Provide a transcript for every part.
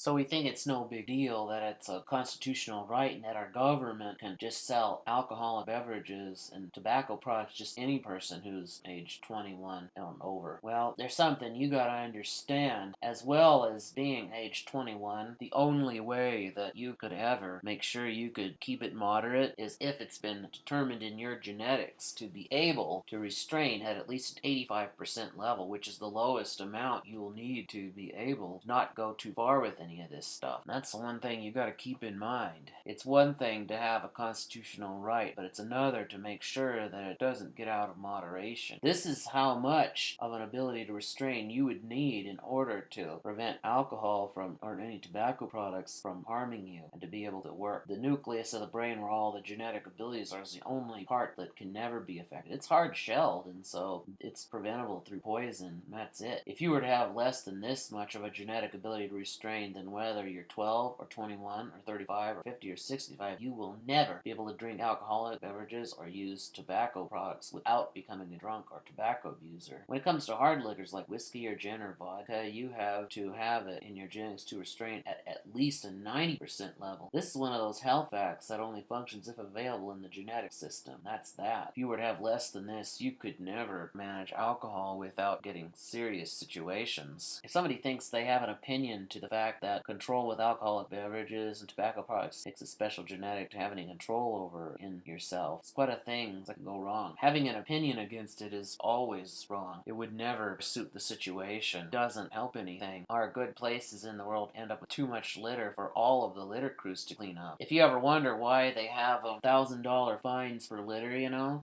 So we think it's no big deal that it's a constitutional right and that our government can just sell alcoholic beverages and tobacco products to just any person who's age 21 and over. Well, there's something you gotta understand. As well as being age 21, the only way that you could ever make sure you could keep it moderate is if it's been determined in your genetics to be able to restrain at least an 85% level, which is the lowest amount you will need to be able to not go too far with any of this stuff. And that's the one thing you got to keep in mind. It's one thing to have a constitutional right, but it's another to make sure that it doesn't get out of moderation. This is how much of an ability to restrain you would need in order to prevent alcohol from, or any tobacco products from harming you and to be able to work. The nucleus of the brain where all the genetic abilities are is the only part that can never be affected. It's hard shelled, and so it's preventable through poison. That's it. If you were to have less than this much of a genetic ability to restrain, then whether you're 12 or 21 or 35 or 50 or 65, you will never be able to drink alcoholic beverages or use tobacco products without becoming a drunk or tobacco abuser. When it comes to hard liquors like whiskey or gin or vodka, you have to have it in your genetics to restrain at least a 90% level. This is one of those health facts that only functions if available in the genetic system. That's that. If you were to have less than this, you could never manage alcohol without getting serious situations. If somebody thinks they have an opinion to the fact that control with alcoholic beverages and tobacco products takes a special genetic to have any control over in yourself, it's quite a thing that can go wrong. Having an opinion against it is always wrong. It would never suit the situation. It doesn't help anything. Our good places in the world end up with too much litter for all of the litter crews to clean up. If you ever wonder why they have $1,000 fines for litter,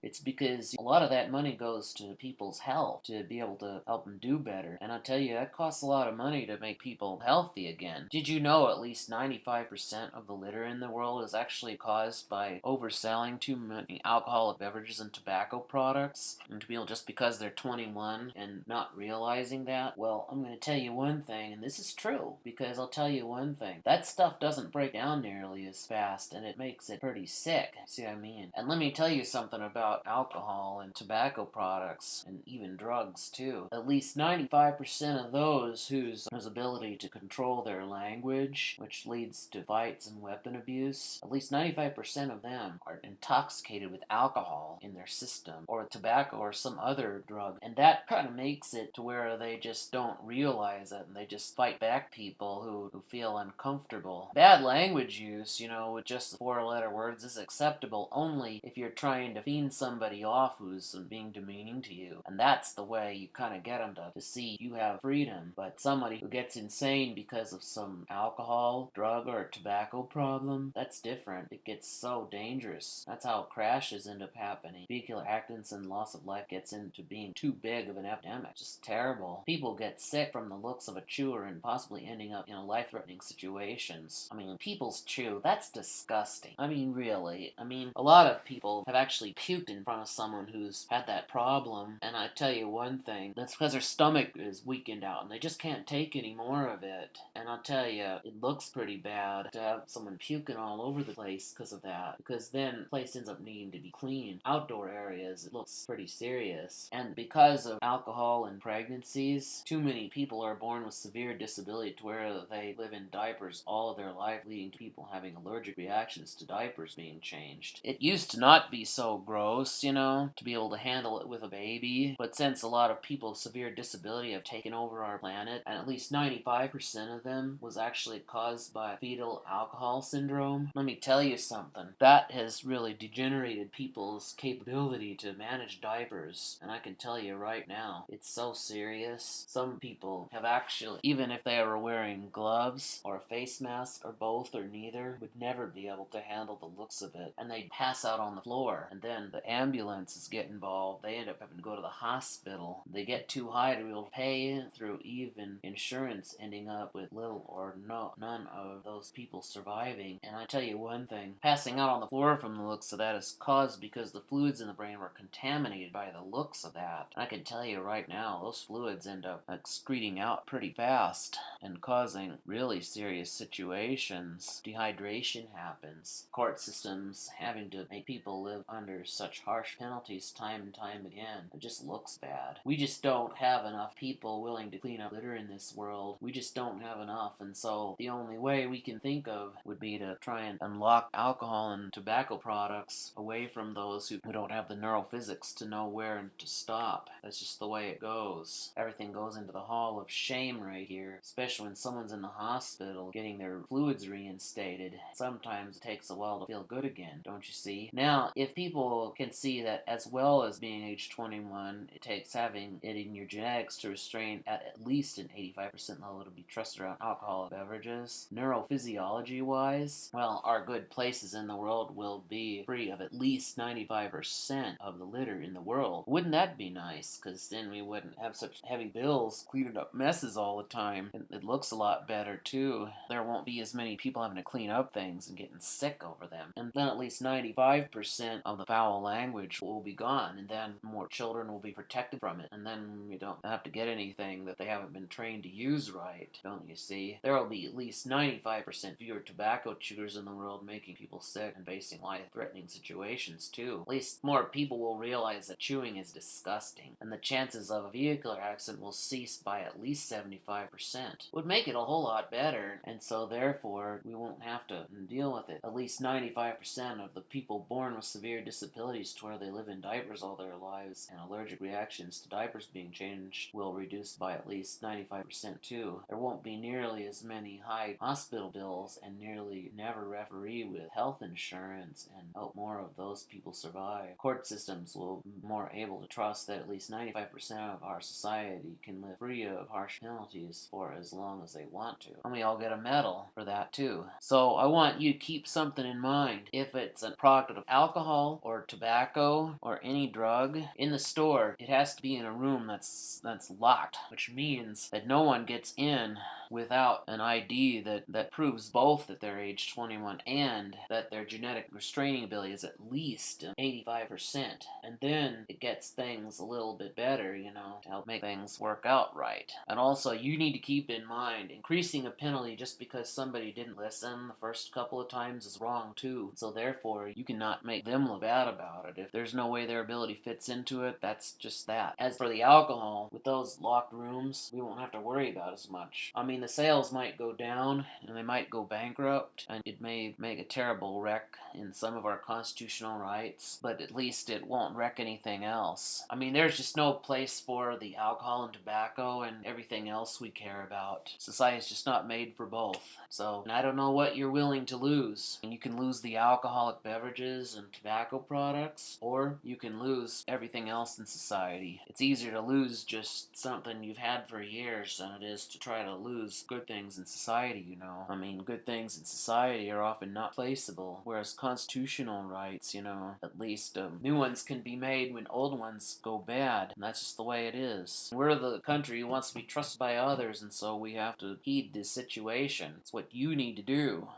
it's because a lot of that money goes to people's health to be able to help them do better. And I tell you, that costs a lot of money to make people healthy again. Did you know at least 95% of the litter in the world is actually caused by overselling too many alcoholic beverages and tobacco products? And to people just because they're 21 and not realizing that? Well, I'm going to tell you one thing, and this is true, because I'll tell you one thing. That stuff doesn't break down nearly as fast, and it makes it pretty sick. See what I mean? And let me tell you something about alcohol and tobacco products, and even drugs too. At least 95% of those whose ability to control their language, which leads to fights and weapon abuse, at least 95% of them are intoxicated with alcohol in their system, or tobacco, or some other drug. And that kind of makes it to where they just don't realize it, and they just fight back people who feel uncomfortable. Bad language use, with just 4-letter words is acceptable only if you're trying to fiend somebody off who's being demeaning to you. And that's the way you kind of get them to see you have freedom. But somebody who gets insane because of some alcohol, drug, or tobacco problem, that's different. It gets so dangerous. That's how crashes end up happening. Vehicular accidents and loss of life gets into being too big of an epidemic. Just terrible. People get sick from the looks of a chewer and possibly ending up in life-threatening situations. I mean, people's chew, that's disgusting. I mean, really. A lot of people have actually puked in front of someone who's had that problem, and I tell you one thing, that's because their stomach is weakened out and they just can't take any more of it. And I'll tell you, it looks pretty bad to have someone puking all over the place because of that, because then the place ends up needing to be cleaned. Outdoor areas, it looks pretty serious. And because of alcohol and pregnancies, too many people are born with severe disability to where they live in diapers all of their life, leading to people having allergic reactions to diapers being changed. It used to not be so gross, to be able to handle it with a baby, but since a lot of people with severe disability have taken over our planet, and at least 95% of them was actually caused by fetal alcohol syndrome, let me tell you something. That has really degenerated people's capability to manage diapers, and I can tell you right now, it's so serious. Some people have actually, even if they were wearing gloves or a face mask or both or neither, would never be able to handle the looks of it, and they'd pass out on the floor, and then the ambulances get involved. They end up having to go to the hospital. They get too high to be able to pay through even insurance, ending up with little or none of those people surviving. And I tell you one thing, passing out on the floor from the looks of that is caused because the fluids in the brain were contaminated by the looks of that. And I can tell you right now, those fluids end up excreting out pretty fast and causing really serious situations. Dehydration happens. Court systems having to make people live under such harsh penalties time and time again. It just looks bad. We just don't have enough people willing to clean up litter in this world. We just don't have enough enough, and so the only way we can think of would be to try and unlock alcohol and tobacco products away from those who don't have the neurophysics to know where to stop. That's just the way it goes. Everything goes into the hall of shame right here, especially when someone's in the hospital getting their fluids reinstated. Sometimes it takes a while to feel good again, don't you see? Now, if people can see that as well as being age 21, it takes having it in your genetics to restrain at least an 85% level to be trusted around alcoholic beverages, neurophysiology-wise, well, our good places in the world will be free of at least 95% of the litter in the world. Wouldn't that be nice? Because then we wouldn't have such heavy bills cleaning up messes all the time. It looks a lot better, too. There won't be as many people having to clean up things and getting sick over them. And then at least 95% of the foul language will be gone, and then more children will be protected from it. And then we don't have to get anything that they haven't been trained to use right, don't you see? There will be at least 95% fewer tobacco chewers in the world, making people sick and facing life-threatening situations, too. At least more people will realize that chewing is disgusting, and the chances of a vehicular accident will cease by at least 75%. Would make it a whole lot better, and so therefore we won't have to deal with it. At least 95% of the people born with severe disabilities to where they live in diapers all their lives and allergic reactions to diapers being changed will reduce by at least 95% too. There won't be nearly as many high hospital bills and nearly never referee with health insurance and help more of those people survive. Court systems will be more able to trust that at least 95% of our society can live free of harsh penalties for as long as they want to. And we all get a medal for that too. So I want you to keep something in mind. If it's a product of alcohol or tobacco or any drug in the store, it has to be in a room that's locked, which means that no one gets in without an ID that proves both that they're age 21 and that their genetic restraining ability is at least 85%. And then it gets things a little bit better, to help make things work out right. And also, you need to keep in mind, increasing a penalty just because somebody didn't listen the first couple of times is wrong too. So therefore, you cannot make them look bad about it. If there's no way their ability fits into it, that's just that. As for the alcohol, with those locked rooms, we won't have to worry about as much. I mean, the sales might go down, and they might go bankrupt, and it may make a terrible wreck in some of our constitutional rights, but at least it won't wreck anything else. I mean, there's just no place for the alcohol and tobacco and everything else we care about. Society's just not made for both. So, I don't know what you're willing to lose. And you can lose the alcoholic beverages and tobacco products, or you can lose everything else in society. It's easier to lose just something you've had for years than it is to try to lose good things in society, I mean, good things in society are often not placeable, whereas constitutional rights, at least new ones can be made when old ones go bad, and that's just the way it is. We're the country who wants to be trusted by others, and so we have to heed this situation. It's what you need to do.